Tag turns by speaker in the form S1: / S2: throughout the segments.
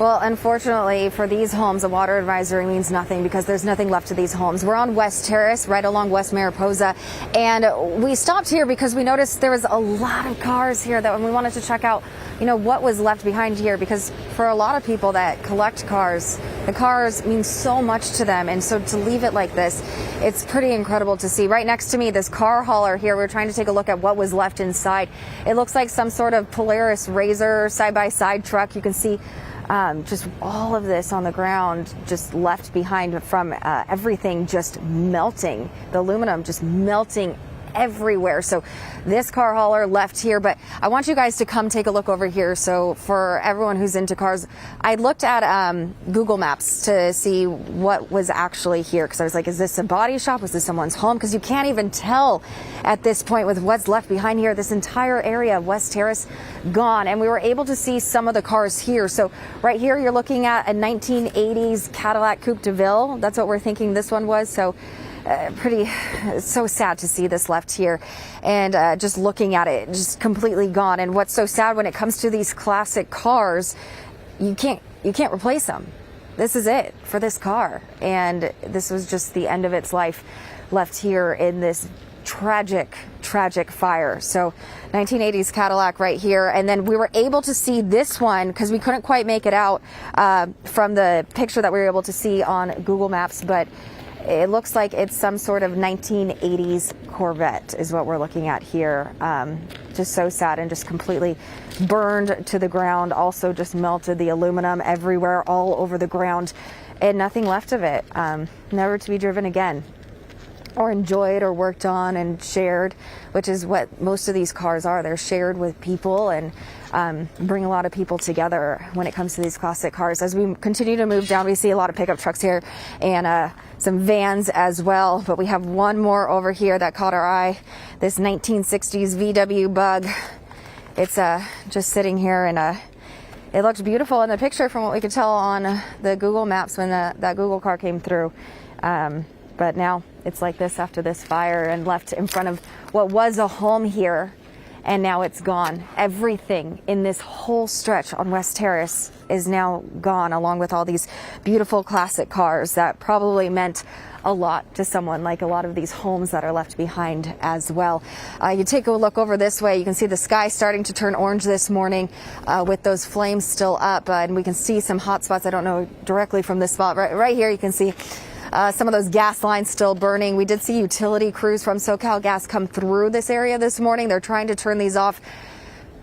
S1: Well, unfortunately for these homes, a water advisory means nothing because there's nothing left of these homes. We're on West Terrace, right along West Mariposa, and we stopped here because we noticed there was a lot of cars here that we wanted to check out, what was left behind here, because for a lot of people that collect cars, the cars mean so much to them, and so to leave it like this, it's pretty incredible to see. Right next to me, this car hauler here, we're trying to take a look at what was left inside. It looks like some sort of Polaris RZR side-by-side truck. You can see just all of this on the ground, just left behind from everything just melting, the aluminum just melting everywhere. So this car hauler left here, but I want you guys to come take a look over here. So for everyone who's into cars, I looked at Google Maps to see what was actually here, because I was like, is this a body shop? Was this someone's home? Because you can't even tell at this point with what's left behind here. This entire area of West Terrace gone, and we were able to see some of the cars here. So right here you're looking at a 1980s Cadillac Coupe de Ville. That's what we're thinking this one was. So so sad to see this left here, and just looking at it, just completely gone. And what's so sad when it comes to these classic cars, you can't replace them. This is it for this car, and this was just the end of its life left here in this tragic fire. So 1980s Cadillac right here, and then we were able to see this one because we couldn't quite make it out from the picture that we were able to see on Google Maps, but it looks like it's some sort of 1980s Corvette is what we're looking at here. Just so sad, and just completely burned to the ground. Also just melted, the aluminum everywhere, all over the ground, and nothing left of it. Never to be driven again, or enjoyed, or worked on and shared, which is what most of these cars are. They're shared with people and bring a lot of people together when it comes to these classic cars. As we continue to move down, we see a lot of pickup trucks here and some vans as well, but we have one more over here that caught our eye, this 1960s VW Bug. It's just sitting here, and it looked beautiful in the picture from what we could tell on the Google Maps when that Google car came through. But now it's like this after this fire, and left in front of what was a home here, and now it's gone. Everything in this whole stretch on West Terrace is now gone, along with all these beautiful classic cars that probably meant a lot to someone, like a lot of these homes that are left behind as well. You take a look over this way, you can see the sky starting to turn orange this morning with those flames still up, and we can see some hot spots. I don't know directly from this spot. Right here you can see some of those gas lines still burning. We did see utility crews from SoCal Gas come through this area this morning. They're trying to turn these off.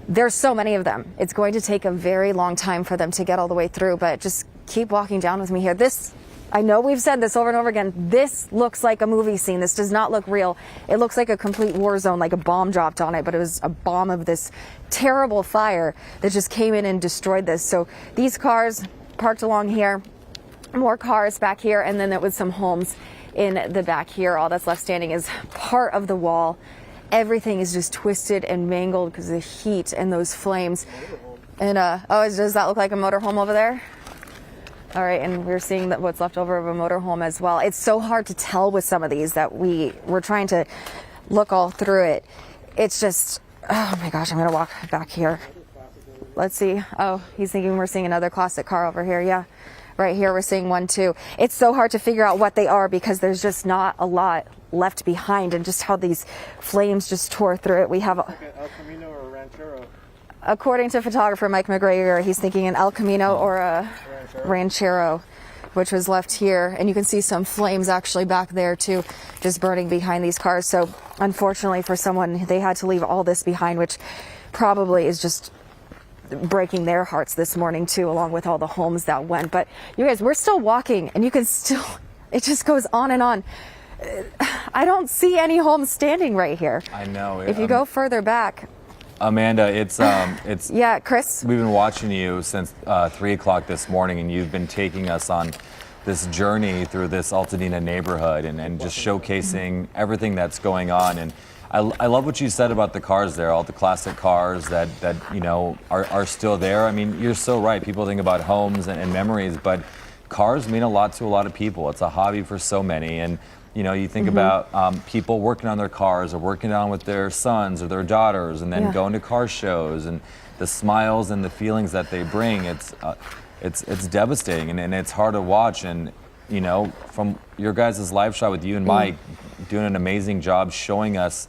S1: There's so many of them. It's going to take a very long time for them to get all the way through, but just keep walking down with me here. I know we've said this over and over again. This looks like a movie scene. This does not look real. It looks like a complete war zone, like a bomb dropped on it, but it was a bomb of this terrible fire that just came in and destroyed this. So these cars parked along here, more cars back here, and then there was some homes in the back here. All that's left standing is part of the wall. Everything is just twisted and mangled because of the heat and those flames. And does that look like a motorhome over there? All right, and we're seeing that what's left over of a motorhome as well. It's so hard to tell with some of these that we're trying to look all through it. It's just, oh my gosh, I'm gonna walk back here. Let's see. Oh, he's thinking we're seeing another classic car over here. Yeah. Right here, we're seeing one too. It's so hard to figure out what they are because there's just not a lot left behind, and just how these flames just tore through it. We have
S2: like an El Camino or a Ranchero.
S1: According to photographer Mike McGregor, he's thinking an El Camino or a Ranchero, which was left here. And you can see some flames actually back there too, just burning behind these cars. So unfortunately for someone, they had to leave all this behind, which probably is just breaking their hearts this morning too, along with all the homes that went. But you guys, we're still walking, and you can still, it just goes on and on. I don't see any homes standing right here.
S3: I know.
S1: If you go further back,
S3: Amanda, it's
S1: yeah, Chris,
S3: we've been watching you since 3 o'clock this morning, and you've been taking us on this journey through this Altadena neighborhood, and just showcasing everything that's going on. And I love what you said about the cars there, all the classic cars that are still there. I mean, you're so right. People think about homes and memories, but cars mean a lot to a lot of people. It's a hobby for so many. And you think about people working on their cars, or working on with their sons or their daughters, and then going to car shows. And the smiles and the feelings that they bring, it's devastating, and it's hard to watch. And you know, from your guys' live shot with you and Mike doing an amazing job showing us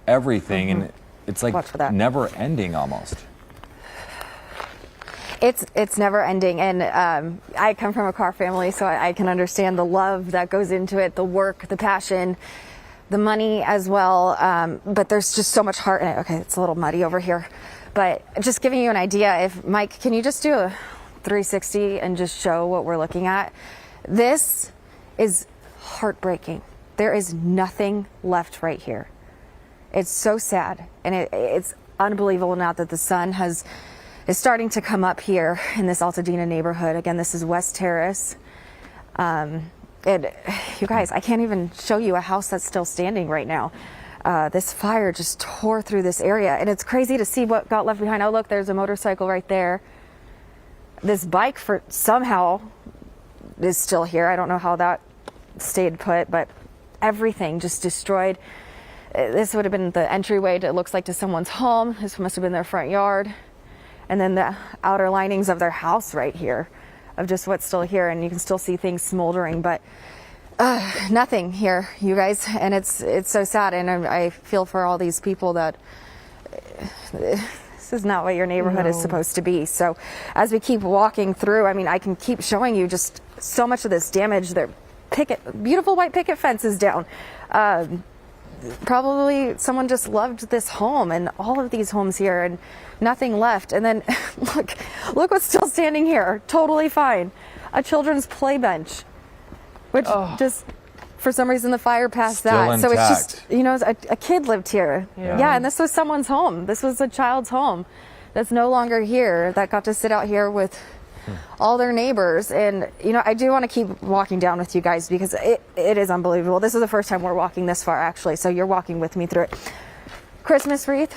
S3: everything, and it's like never ending almost.
S1: It's never ending, and I come from a car family, so I can understand the love that goes into it, the work, the passion, the money as well. But there's just so much heart in it. Okay, it's a little muddy over here, but just giving you an idea. If Mike, can you just do a 360 and just show what we're looking at? This is heartbreaking. There is nothing left right here. It's so sad, and it's unbelievable now that the sun is starting to come up here in this Altadena neighborhood. Again, this is West Terrace. And you guys, I can't even show you a house that's still standing right now. This fire just tore through this area, and it's crazy to see what got left behind. Oh, look, there's a motorcycle right there. This bike somehow is still here. I don't know how that stayed put, but everything just destroyed. This would have been the entryway, it looks like, to someone's home. This must have been their front yard. And then the outer linings of their house right here, of just what's still here. And you can still see things smoldering, but nothing here, you guys. And it's so sad. And I feel for all these people that this is not what your neighborhood is supposed to be. So as we keep walking through, I mean, I can keep showing you just so much of this damage. Their beautiful white picket fence is down. Probably someone just loved this home and all of these homes here, and nothing left. And then look what's still standing here, totally fine. A children's play bench, which just for some reason the fire passed
S3: Still
S1: that.
S3: intact.
S1: So it's just, you know, a kid lived here. Yeah, and this was someone's home. This was a child's home that's no longer here, that got to sit out here with all their neighbors. And you know, I do want to keep walking down with you guys because it is unbelievable. This is the first time we're walking this far, actually, so you're walking with me through it. Christmas wreath.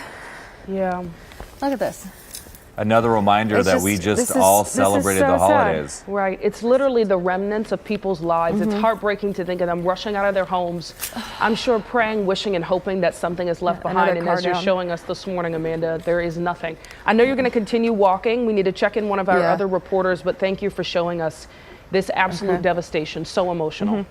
S4: Yeah.
S1: Look at this.
S3: Another reminder that we just all celebrated the holidays.
S4: Sad. Right. It's literally the remnants of people's lives. It's heartbreaking to think of them rushing out of their homes. I'm sure praying, wishing, and hoping that something is left behind. And as you're showing us this morning, Amanda, there is nothing. I know you're going to continue walking. We need to check in one of our other reporters, but thank you for showing us this absolute devastation. So emotional.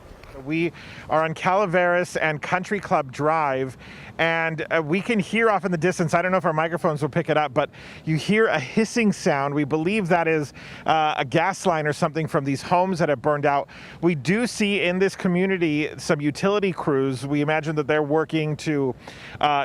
S2: We are on Calaveras and Country Club Drive, and we can hear off in the distance. I don't know if our microphones will pick it up, but you hear a hissing sound. We believe that is a gas line or something from these homes that have burned out. We do see in this community some utility crews. We imagine that they're working to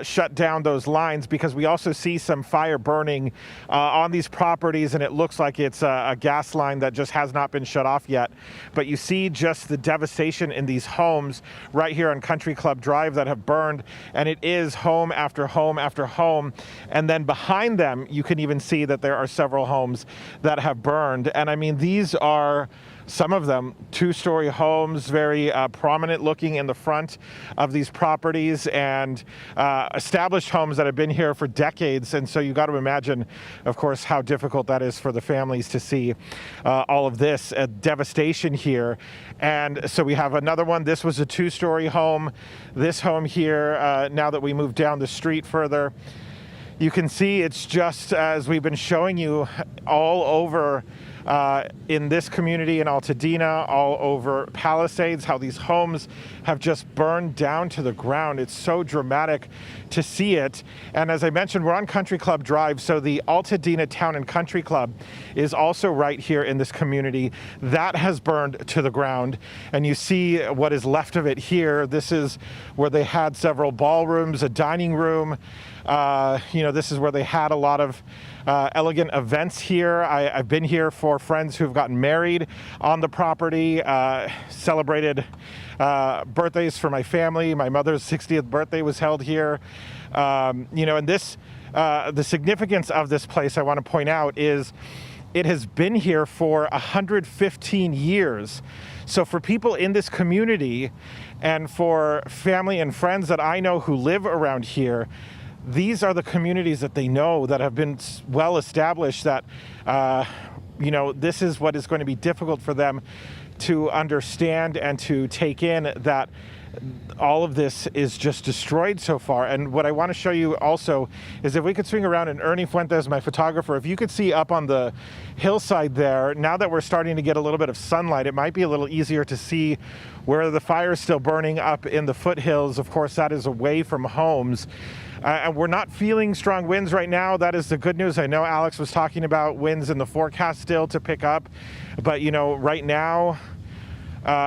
S2: shut down those lines, because we also see some fire burning on these properties, and it looks like it's a gas line that just has not been shut off yet. But you see just the devastation in these homes right here on Country Club Drive that have burned, and it is home after home after home. And then behind them, you can even see that there are several homes that have burned. And I mean, these are some of them two-story homes, very prominent looking in the front of these properties, and established homes that have been here for decades. And so you got to imagine, of course, how difficult that is for the families to see all of this devastation here. And so we have another one. This was a two-story home. This home here, now that we move down the street further, you can see it's just, as we've been showing you, all over in this community in Altadena, all over Palisades, how these homes have just burned down to the ground. It's so dramatic to see it. And as I mentioned, we're on Country Club Drive, so the Altadena Town and Country Club is also right here in this community. That has burned to the ground, and you see what is left of it here. This is where they had several ballrooms, a dining room. You know, this is where they had a lot of elegant events here. I've been here for friends who've gotten married on the property, celebrated birthdays for my family. My mother's 60th birthday was held here. You know, and this, the significance of this place, I want to point out, is it has been here for 115 years. So for people in this community and for family and friends that I know who live around here, these are the communities that they know, that have been well established, that this is what is going to be difficult for them to understand and to take in, that all of this is just destroyed so far. And what I want to show you also is, if we could swing around, and Ernie Fuentes, my photographer, if you could see up on the hillside there, now that we're starting to get a little bit of sunlight, it might be a little easier to see where the fire is still burning up in the foothills. Of course, that is away from homes. And we're not feeling strong winds right now. That is the good news. I know Alex was talking about winds in the forecast still to pick up, but right now,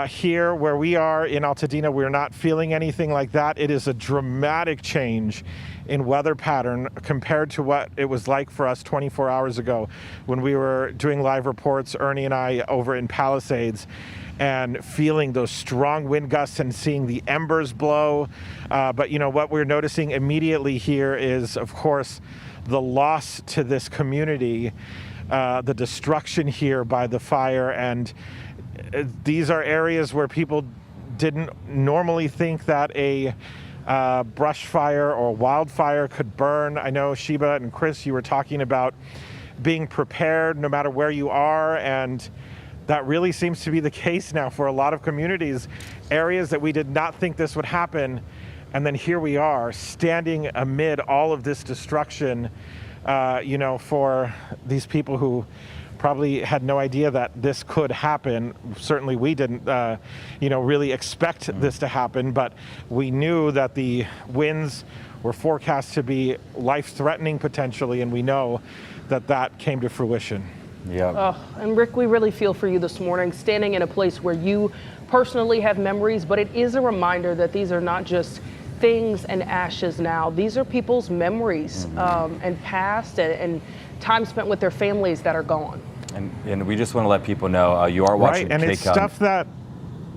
S2: here where we are in Altadena, we're not feeling anything like that. It is a dramatic change in weather pattern compared to what it was like for us 24 hours ago when we were doing live reports, Ernie and I, over in Palisades, and feeling those strong wind gusts and seeing the embers blow. But what we're noticing immediately here is, of course, the loss to this community, the destruction here by the fire. And these are areas where people didn't normally think that a brush fire or wildfire could burn. I know Sheba and Chris, you were talking about being prepared no matter where you are, and that really seems to be the case now for a lot of communities, areas that we did not think this would happen. And then here we are standing amid all of this destruction, for these people who probably had no idea that this could happen. Certainly we didn't, really expect this to happen, but we knew that the winds were forecast to be life-threatening potentially, and we know that that came to fruition.
S3: Yeah.
S4: Oh, and Rick, we really feel for you this morning, standing in a place where you personally have memories, but it is a reminder that these are not just things and ashes now. These are people's memories and past and time spent with their families that are gone.
S3: And we just want to let people know you are watching
S2: Right, and
S3: KCAL.
S2: it's stuff that...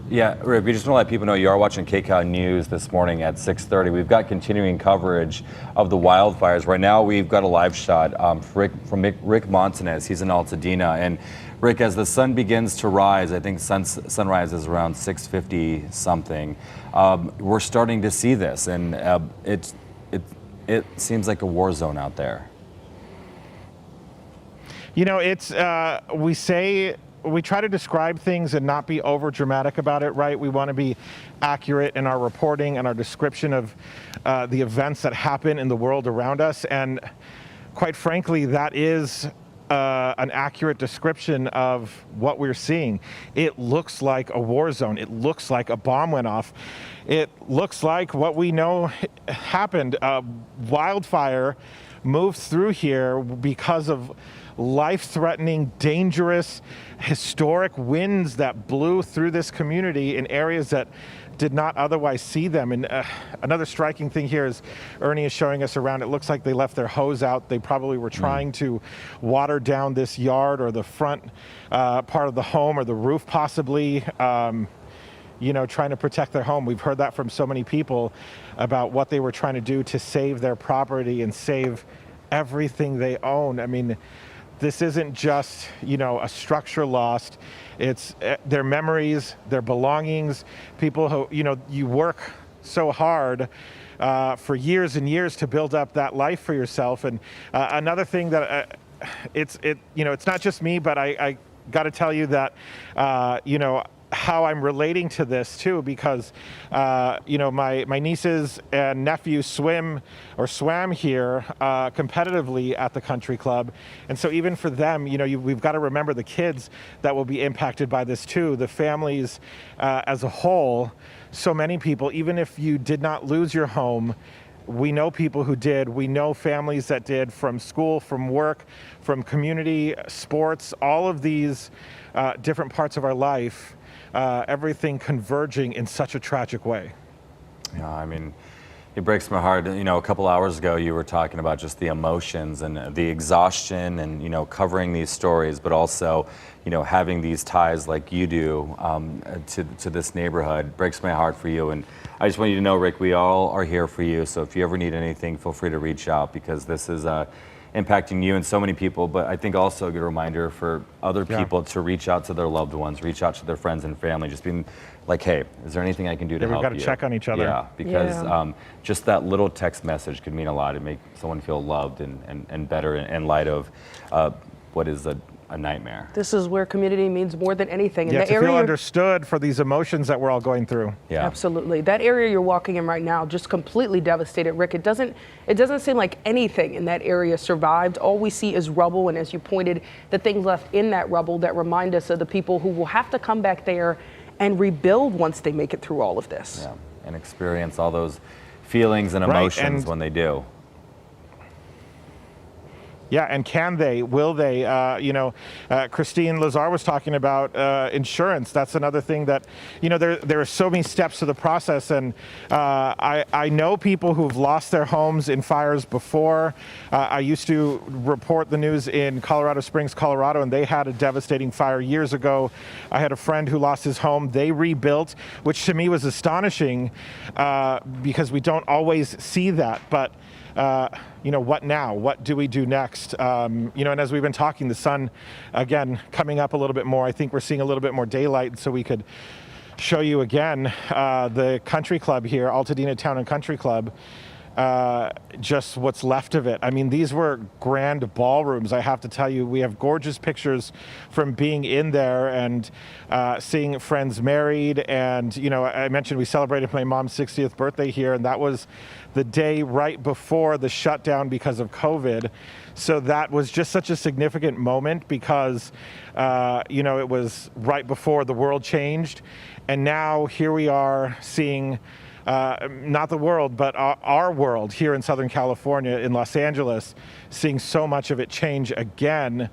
S3: Yeah, Rick, we just want to let people know you are watching KCAL News this morning at 6:30. We've got continuing coverage of the wildfires. Right now, we've got a live shot from Rick Montanez. He's in Altadena. And Rick, as the sun begins to rise, I think sunrise is around 6:50 something. We're starting to see this, and it seems like a war zone out there.
S2: It's we try to describe things and not be over dramatic about it, right? We want to be accurate in our reporting and our description of the events that happen in the world around us. And quite frankly, that is an accurate description of what we're seeing. It looks like a war zone. It looks like a bomb went off. It looks like what we know happened. Wildfire moved through here because of life-threatening, dangerous, historic winds that blew through this community in areas that did not otherwise see them. And another striking thing here is Ernie is showing us around. It looks like they left their hose out. They probably were trying to water down this yard or the front part of the home or the roof possibly, trying to protect their home. We've heard that from so many people about what they were trying to do to save their property and save everything they own. I mean, this isn't just, a structure lost. It's their memories, their belongings, people who, you work so hard for years and years to build up that life for yourself. And another thing that it's not just me, but I got to tell you that, how I'm relating to this too, because my nieces and nephews swam here competitively at the country club, and so even for them, we've got to remember the kids that will be impacted by this too, the families as a whole. So many people, even if you did not lose your home, we know people who did. We know families that did, from school, from work, from community, sports, all of these different parts of our life. Everything converging in such a tragic way.
S3: Yeah, I mean, it breaks my heart. A couple hours ago, you were talking about just the emotions and the exhaustion and, covering these stories, but also, having these ties like you do to this neighborhood. Breaks my heart for you. And I just want you to know, Rick, we all are here for you. So if you ever need anything, feel free to reach out, because this is impacting you and so many people, but I think also a good reminder for other people to reach out to their loved ones, reach out to their friends and family, just being like, hey, is there anything I can do to help you?
S2: We've got to check on each other.
S3: Yeah, because just that little text message could mean a lot. It make someone feel loved and better in light of what is a a nightmare.
S4: This is where community means more than anything.
S2: Yeah, to feel understood for these emotions that we're all going through.
S3: Yeah,
S4: absolutely. That area you're walking in right now, just completely devastated, Rick. It doesn't seem like anything in that area survived. All we see is rubble, and as you pointed, the things left in that rubble that remind us of the people who will have to come back there and rebuild once they make it through all of this.
S3: Yeah, and experience all those feelings and emotions when they do.
S2: Yeah, and can they? Will they? Christine Lazar was talking about insurance. That's another thing that, there are so many steps to the process. And I know people who've lost their homes in fires before. I used to report the news in Colorado Springs, Colorado, and they had a devastating fire years ago. I had a friend who lost his home. They rebuilt, which to me was astonishing because we don't always see that. But what now? What do we do next? And as we've been talking, the sun, again, coming up a little bit more. I think we're seeing a little bit more daylight, so we could show you again the country club here, Altadena Town and Country Club. Just what's left of it. I mean, these were grand ballrooms. I have to tell you, we have gorgeous pictures from being in there and seeing friends married. And, I mentioned we celebrated my mom's 60th birthday here, and that was the day right before the shutdown because of COVID. So that was just such a significant moment because, it was right before the world changed. And now here we are seeing not the world, but our world here in Southern California, in Los Angeles, seeing so much of it change again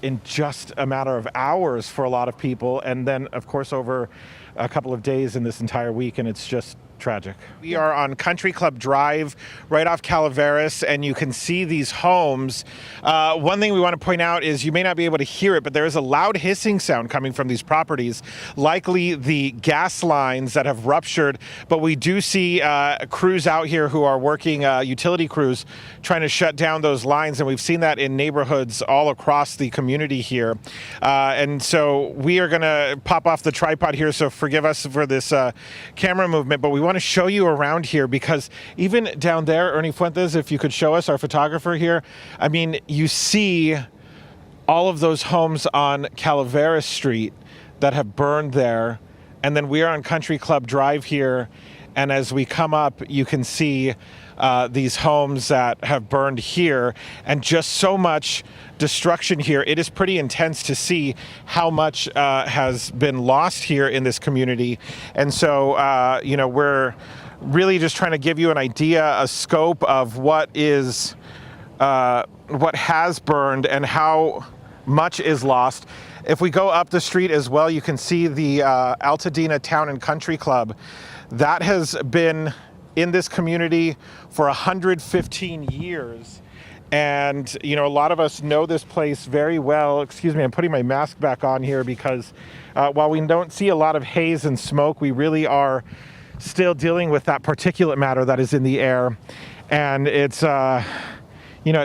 S2: in just a matter of hours for a lot of people. And then, of course, over a couple of days in this entire week, and it's just tragic. We are on Country Club Drive, right off Calaveras, and you can see these homes. One thing we want to point out is you may not be able to hear it, but there is a loud hissing sound coming from these properties, likely the gas lines that have ruptured. But we do see crews out here who are working, utility crews, trying to shut down those lines, and we've seen that in neighborhoods all across the community here. And so we are going to pop off the tripod here, so forgive us for this camera movement, but we want to show you around here because even down there, Ernie Fuentes, if you could show us, our photographer here, I mean, you see all of those homes on Calaveras Street that have burned there. And then we are on Country Club Drive here. And as we come up, you can see these homes that have burned here and just so much destruction here. It is pretty intense to see how much has been lost here in this community. And so, we're really just trying to give you an idea, a scope of what has burned and how much is lost. If we go up the street as well, you can see the Altadena Town and Country Club. That has been in this community for 115 years. And, a lot of us know this place very well. Excuse me, I'm putting my mask back on here because while we don't see a lot of haze and smoke, we really are still dealing with that particulate matter that is in the air. And it's, at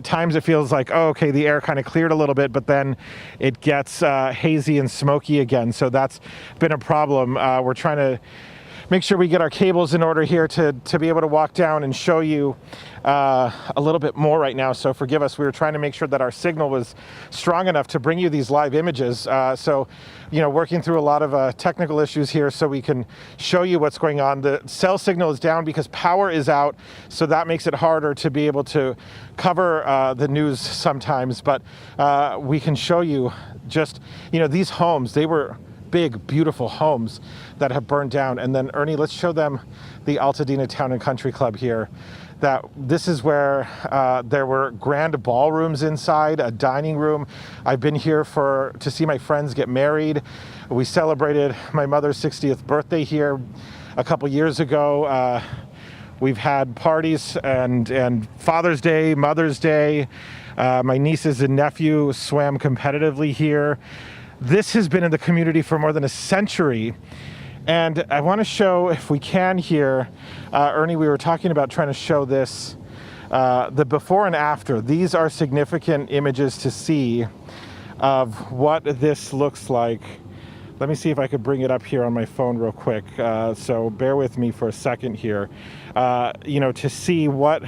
S2: times it feels like, oh, okay, the air kind of cleared a little bit, but then it gets hazy and smoky again. So that's been a problem. We're trying to make sure we get our cables in order here to be able to walk down and show you a little bit more right now. So forgive us. We were trying to make sure that our signal was strong enough to bring you these live images. Working through a lot of technical issues here so we can show you what's going on. The cell signal is down because power is out. So that makes it harder to be able to cover the news sometimes. But we can show you just, these homes, they were big, beautiful homes that have burned down. And then, Ernie, let's show them the Altadena Town and Country Club here. That this is where there were grand ballrooms inside, a dining room. I've been here to see my friends get married. We celebrated my mother's 60th birthday here a couple years ago. We've had parties and Father's Day, Mother's Day. My nieces and nephew swam competitively here. This has been in the community for more than a century. And I want to show, if we can here, Ernie, we were talking about trying to show this, the before and after. These are significant images to see of what this looks like. Let me see if I could bring it up here on my phone real quick. So bear with me for a second here. To see what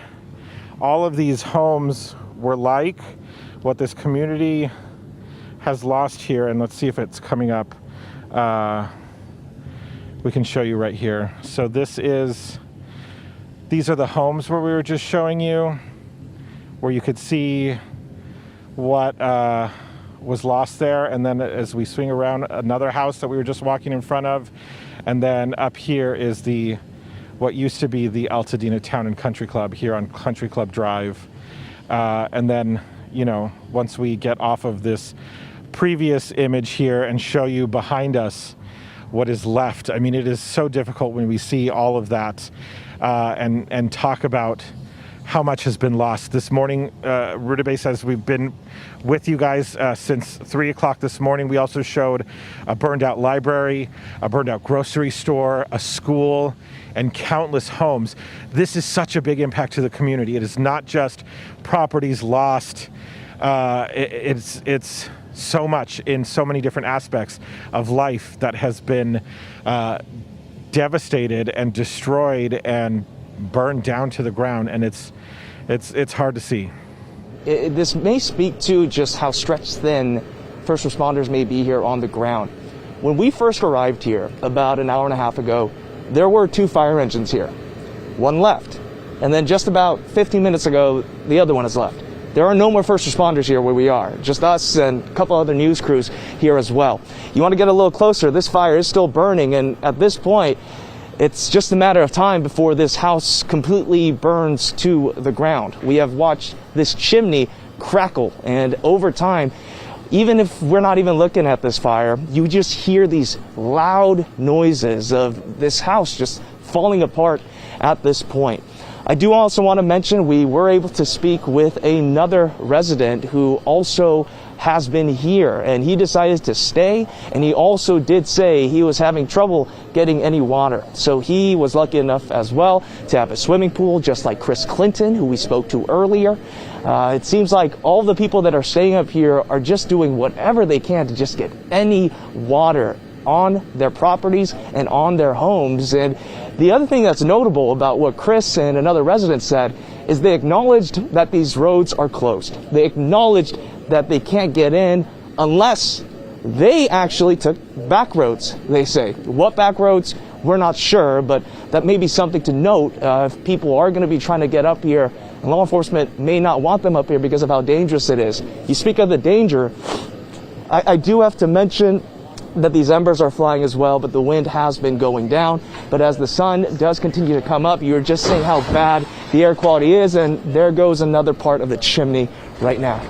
S2: all of these homes were like, what this community has lost here, and let's see if it's coming up. We can show you right here. So these are the homes where we were just showing you, where you could see what was lost there. And then as we swing around, another house that we were just walking in front of. And then up here is what used to be the Altadena Town and Country Club here on Country Club Drive. And then, you know, once we get off of this previous image here and show you behind us what is left. I mean, it is so difficult when we see all of that and talk about how much has been lost. This morning, Rutabe says we've been with you guys since 3 o'clock this morning. We also showed a burned out library, a burned out grocery store, a school, and countless homes. This is such a big impact to the community. It is not just properties lost. It's so much in so many different aspects of life that has been devastated and destroyed and burned down to the ground, and it's hard to see.
S5: This may speak to just how stretched thin first responders may be here on the ground. When we first arrived here about an hour and a half ago, there were 2 fire engines here. One left, and then just about 15 minutes ago, the other one has left. There are no more first responders here where we are, just us and a couple other news crews here as well. You want to get a little closer, this fire is still burning, and at this point, it's just a matter of time before this house completely burns to the ground. We have watched this chimney crackle, and over time, even if we're not even looking at this fire, you just hear these loud noises of this house just falling apart at this point. I do also want to mention we were able to speak with another resident who also has been here, and he decided to stay, and he also did say he was having trouble getting any water. So he was lucky enough as well to have a swimming pool, just like Chris Clinton, who we spoke to earlier. It seems like all the people that are staying up here are just doing whatever they can to just get any water on their properties and on their homes. And the other thing that's notable about what Chris and another resident said is they acknowledged that these roads are closed. They acknowledged that they can't get in unless they actually took back roads, they say. What back roads, we're not sure, but that may be something to note if people are going to be trying to get up here. And law enforcement may not want them up here because of how dangerous it is. You speak of the danger, I do have to mention that these embers are flying as well, but the wind has been going down. But as the sun does continue to come up, you're just seeing how bad the air quality is, and there goes another part of the chimney right now.